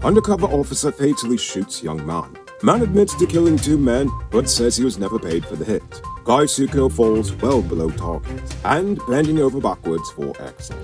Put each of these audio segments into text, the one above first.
Undercover officer fatally shoots young man. Man admits to killing 2 men, but says he was never paid for the hit. Guy Suko falls well below target. And bending over backwards for exit.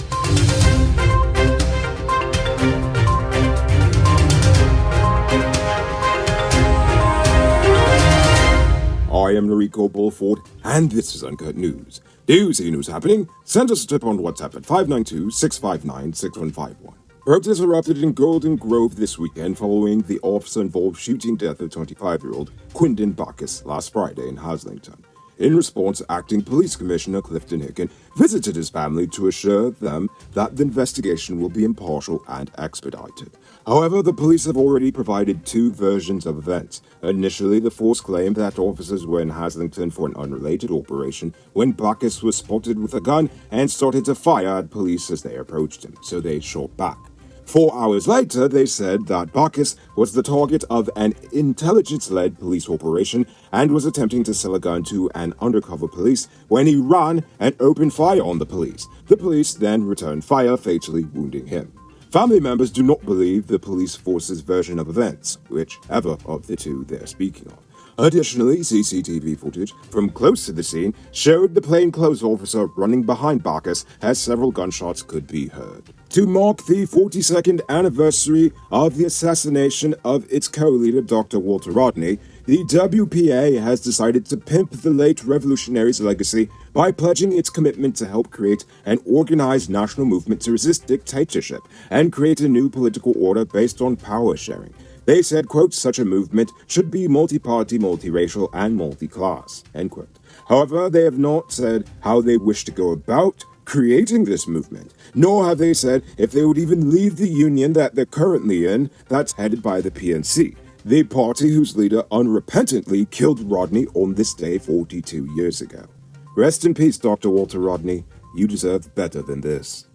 I am Noriko Bulford, and this is Uncut News. Do you see news happening? Send us a tip on WhatsApp at 592-659-6151. Protests erupted in Golden Grove this weekend following the officer-involved shooting death of 25-year-old Quintin Bacchus last Friday in Haslington. In response, Acting Police Commissioner Clifton Hicken visited his family to assure them that the investigation will be impartial and expedited. However, the police have already provided 2 versions of events. Initially, the force claimed that officers were in Haslington for an unrelated operation when Bacchus was spotted with a gun and started to fire at police as they approached him, so they shot back. 4 hours later, they said that Bacchus was the target of an intelligence-led police operation and was attempting to sell a gun to an undercover police when he ran and opened fire on the police. The police then returned fire, fatally wounding him. Family members do not believe the police force's version of events, whichever of the 2 they're speaking of. Additionally, CCTV footage from close to the scene showed the plainclothes officer running behind Bacchus as several gunshots could be heard. To mark the 42nd anniversary of the assassination of its co-leader Dr. Walter Rodney, the WPA has decided to pimp the late revolutionary's legacy by pledging its commitment to help create an organized national movement to resist dictatorship and create a new political order based on power sharing. They said, quote, such a movement should be multi-party, multiracial, and multi-class, end quote. However, they have not said how they wish to go about creating this movement, nor have they said if they would even leave the union that they're currently in, that's headed by the PNC, the party whose leader unrepentantly killed Rodney on this day 42 years ago. Rest in peace, Dr. Walter Rodney. You deserve better than this.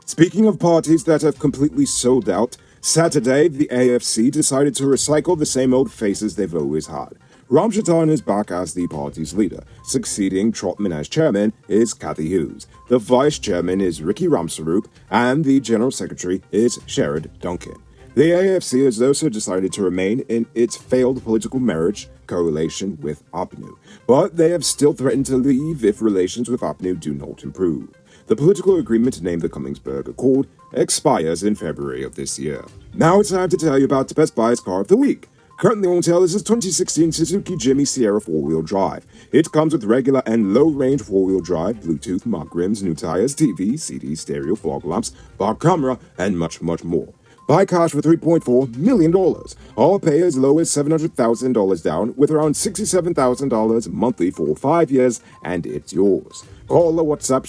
Speaking of parties that have completely sold out, Saturday, the AFC decided to recycle the same old faces they've always had. Ramshatan is back as the party's leader. Succeeding Trotman as chairman is Cathy Hughes. The vice chairman is Ricky Ramsaroop, and the general secretary is Sherrod Duncan. The AFC has also decided to remain in its failed political marriage coalition with APNU, but they have still threatened to leave if relations with APNU do not improve. The political agreement to name the Cummingsburg Accord expires in February of this year. Now it's time to tell you about the Best Buy's Car of the Week. Currently on sale is this 2016 Suzuki Jimmy Sierra 4-wheel drive. It comes with regular and low-range 4-wheel drive, Bluetooth, mud rims, new tires, TV, CD, stereo, fog lamps, bar camera, and much, much more. Buy cash for $3.4 million. All pay as low as $700,000 down with around $67,000 monthly for 5 years, and it's yours. Call or WhatsApp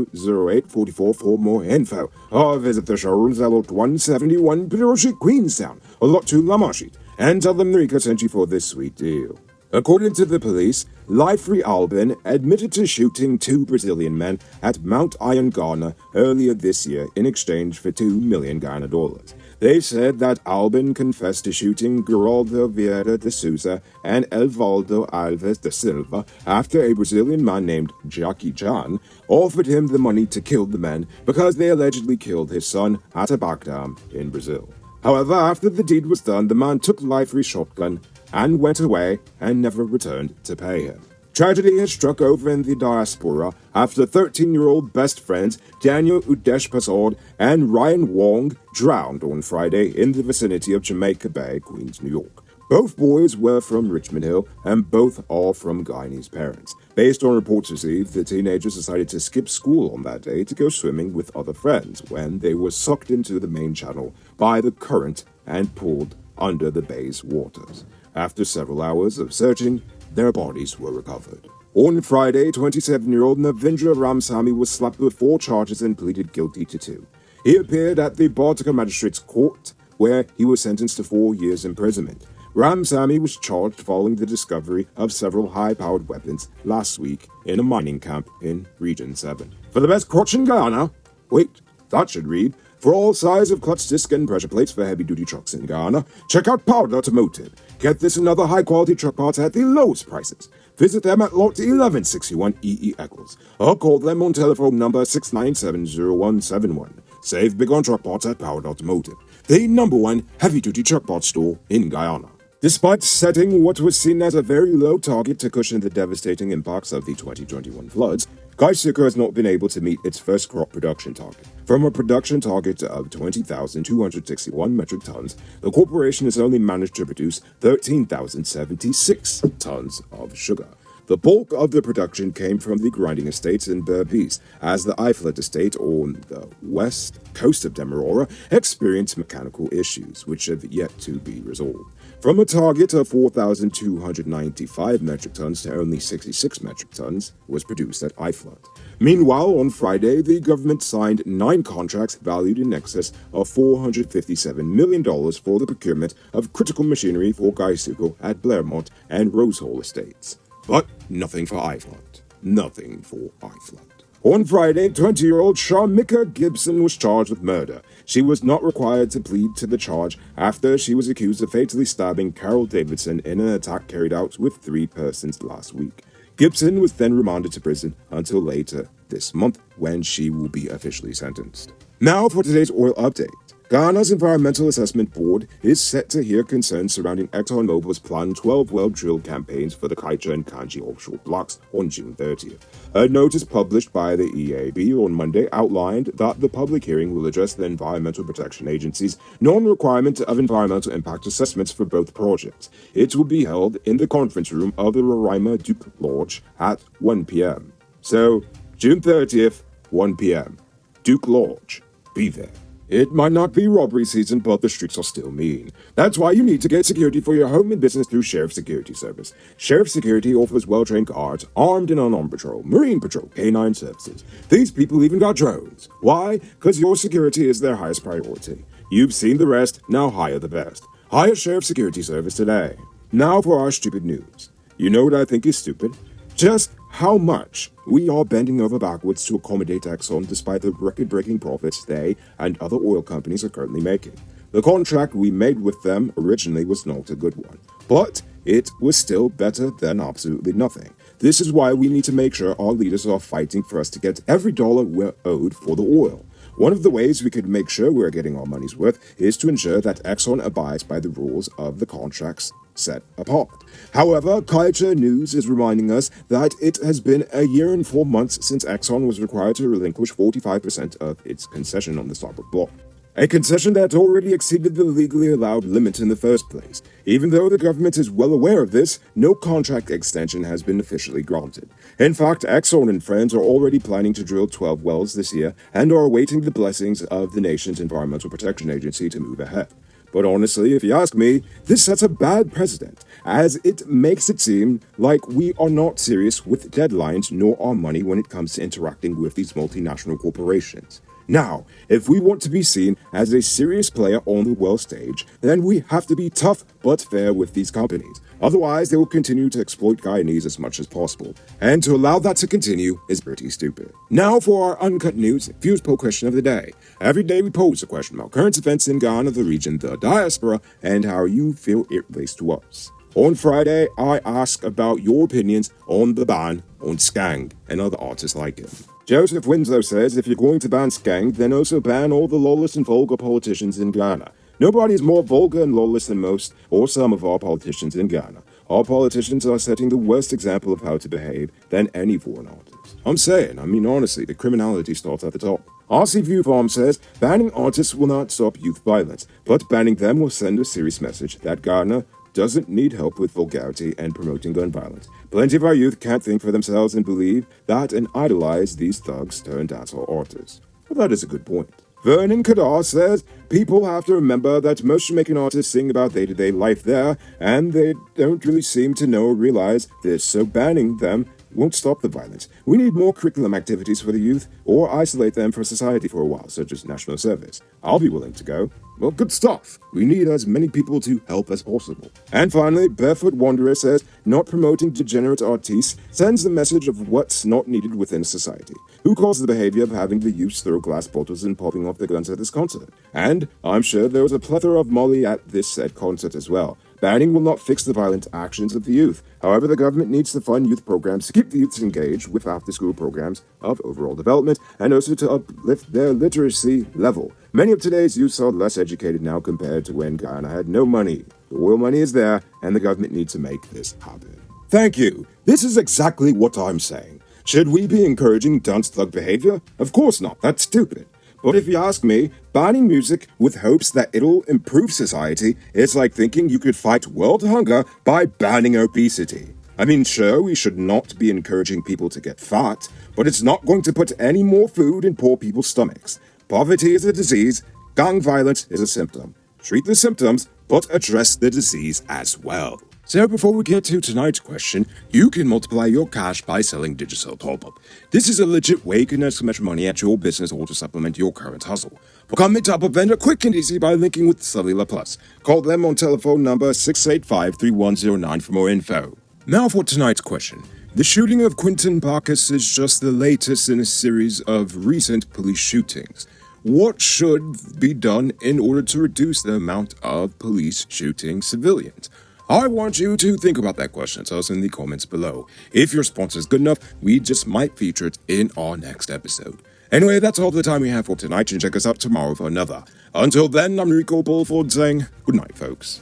662-0844 for more info, or visit the showrooms at Lot 171 Peter Street, Queenstown, or Lot 2 Lamar and tell them Noriko sent you for this sweet deal. According to the police, life-free Albin admitted to shooting 2 Brazilian men at Mount Iron, Ghana earlier this year in exchange for $2 million Ghana dollars. They said that Albin confessed to shooting Geraldo Vieira de Souza and Evaldo Alves de Silva after a Brazilian man named Jackie Chan offered him the money to kill the men because they allegedly killed his son at a back dam in Brazil. However, after the deed was done, the man took life-free shotgun and went away and never returned to pay him. Tragedy has struck over in the diaspora after 13-year-old best friends Daniel Udesh Prasad and Ryan Wong drowned on Friday in the vicinity of Jamaica Bay, Queens, New York. Both boys were from Richmond Hill, and both are from Guyanese parents. Based on reports received, the teenagers decided to skip school on that day to go swimming with other friends when they were sucked into the main channel by the current and pulled under the bay's waters. After several hours of searching, their bodies were recovered. On Friday, 27-year-old Navindra Ramsamy was slapped with 4 charges and pleaded guilty to 2. He appeared at the Bartica Magistrates Court, where he was sentenced to 4 years imprisonment. Ramsamy was charged following the discovery of several high-powered weapons last week in a mining camp in Region 7. For the best crotch in Guyana, wait, that should read, for all size of clutch disc and pressure plates for heavy-duty trucks in Guyana, check out Powered Automotive. Get this and other high-quality truck parts at the lowest prices. Visit them at Lot 1161 E.E. Eccles, or call them on telephone number 697-0171. Save big on truck parts at Powered Automotive. the #1 heavy-duty truck bot store in Guyana. Despite setting what was seen as a very low target to cushion the devastating impacts of the 2021 floods, Guyana has not been able to meet its first crop production target. From a production target of 20,261 metric tons, the corporation has only managed to produce 13,076 tons of sugar. The bulk of the production came from the grinding estates in Berbice, as the Eiflet estate on the west coast of Demerara experienced mechanical issues, which have yet to be resolved. From a target of 4,295 metric tons to only 66 metric tons was produced at Eiflet. Meanwhile, on Friday, the government signed 9 contracts valued in excess of $457 million for the procurement of critical machinery for Guyana at Blairmont and Rosehall estates. But nothing for Eiflet. Nothing for Eiflet. On Friday, 20-year-old Sharmika Gibson was charged with murder. She was not required to plead to the charge after she was accused of fatally stabbing Carol Davidson in an attack carried out with 3 persons last week. Gibson was then remanded to prison until later this month, when she will be officially sentenced. Now for today's oil update. Guyana's Environmental Assessment Board is set to hear concerns surrounding ExxonMobil's planned 12-well drill campaigns for the Kaieteur and Kanji offshore blocks on June 30th. A notice published by the EAB on Monday outlined that the public hearing will address the Environmental Protection Agency's non-requirement of environmental impact assessments for both projects. It will be held in the conference room of the Roraima Duke Lodge at 1 p.m. So, June 30th, 1 p.m. Duke Lodge. Be there. It might not be robbery season, but the streets are still mean. That's why you need to get security for your home and business through Sheriff Security Service. Sheriff Security offers well-trained guards, armed and unarmed patrol, marine patrol, canine services. These people even got drones. Why? Because your security is their highest priority. You've seen the rest, now hire the best. Hire Sheriff Security Service today. Now for our stupid news. You know what I think is stupid? Just how much we are bending over backwards to accommodate Exxon despite the record-breaking profits they and other oil companies are currently making. The contract we made with them originally was not a good one, but it was still better than absolutely nothing. This is why we need to make sure our leaders are fighting for us to get every dollar we're owed for the oil. One of the ways we could make sure we're getting our money's worth is to ensure that Exxon abides by the rules of the contracts set apart. However, Kaieteur News is reminding us that it has been a year and 4 months since Exxon was required to relinquish 45% of its concession on the Starbuck block. A concession that already exceeded the legally allowed limit in the first place. Even though the government is well aware of this, no contract extension has been officially granted. In fact, Exxon and friends are already planning to drill 12 wells this year and are awaiting the blessings of the nation's Environmental Protection Agency to move ahead. But honestly, if you ask me, this sets a bad precedent, as it makes it seem like we are not serious with deadlines nor our money when it comes to interacting with these multinational corporations. Now, if we want to be seen as a serious player on the world stage, then we have to be tough but fair with these companies. Otherwise, they will continue to exploit Guyanese as much as possible. And to allow that to continue is pretty stupid. Now for our Uncut News Fuse Poll question of the day. Every day we pose a question about current events in Guyana, the region, the diaspora, and how you feel it relates to us. On Friday, I ask about your opinions on the ban on Skang and other artists like him. Joseph Winslow says if you're going to ban Skang, then also ban all the lawless and vulgar politicians in Guyana. Nobody is more vulgar and lawless than most or some of our politicians in Guyana. Our politicians are setting the worst example of how to behave than any foreign artist. I'm saying, honestly, the criminality starts at the top. RC View Farm says banning artists will not stop youth violence, but banning them will send a serious message that Guyana doesn't need help with vulgarity and promoting gun violence. Plenty of our youth can't think for themselves and believe that and idolize these thugs turned dancehall artists. Well, that is a good point. Vernon Kadar says people have to remember that most Jamaican artists sing about day-to-day life there, and they don't really seem to know or realize this, so banning them won't stop the violence. We need more curriculum activities for the youth, or isolate them from society for a while, such as national service. I'll be willing to go. Well, good stuff. We need as many people to help as possible. And finally, Barefoot Wanderer says, not promoting degenerate artists sends the message of what's not needed within society. Who calls the behavior of having the youth throw glass bottles and popping off their guns at this concert? And I'm sure there was a plethora of Molly at this said concert as well. Banning will not fix the violent actions of the youth. However, the government needs to fund youth programs to keep the youths engaged with after-school programs of overall development and also to uplift their literacy level. Many of today's youths are less educated now compared to when Guyana had no money. The oil money is there, and the government needs to make this happen. Thank you. This is exactly what I'm saying. Should we be encouraging dunce thug behavior? Of course not. That's stupid. But if you ask me, banning music with hopes that it'll improve society is like thinking you could fight world hunger by banning obesity. I mean, sure, we should not be encouraging people to get fat, but it's not going to put any more food in poor people's stomachs. Poverty is a disease, gang violence is a symptom. Treat the symptoms, but address the disease as well. So before we get to tonight's question, you can multiply your cash by selling digital top-up. This is a legit way you can earn some extra money at your business or to supplement your current hustle. Become a top-up vendor quick and easy by linking with Cellular Plus. Call them on telephone number 685-3109 for more info. Now for tonight's question. The shooting of Quintin bacchus is just the latest in a series of recent police shootings. What should be done in order to reduce the amount of police shooting civilians? I want you to think about that question. Tell us in the comments below. If your response is good enough, we just might feature it in our next episode. Anyway, that's all the time we have for tonight, and check us out tomorrow for another. Until then, I'm Rico Bulford saying good night, folks.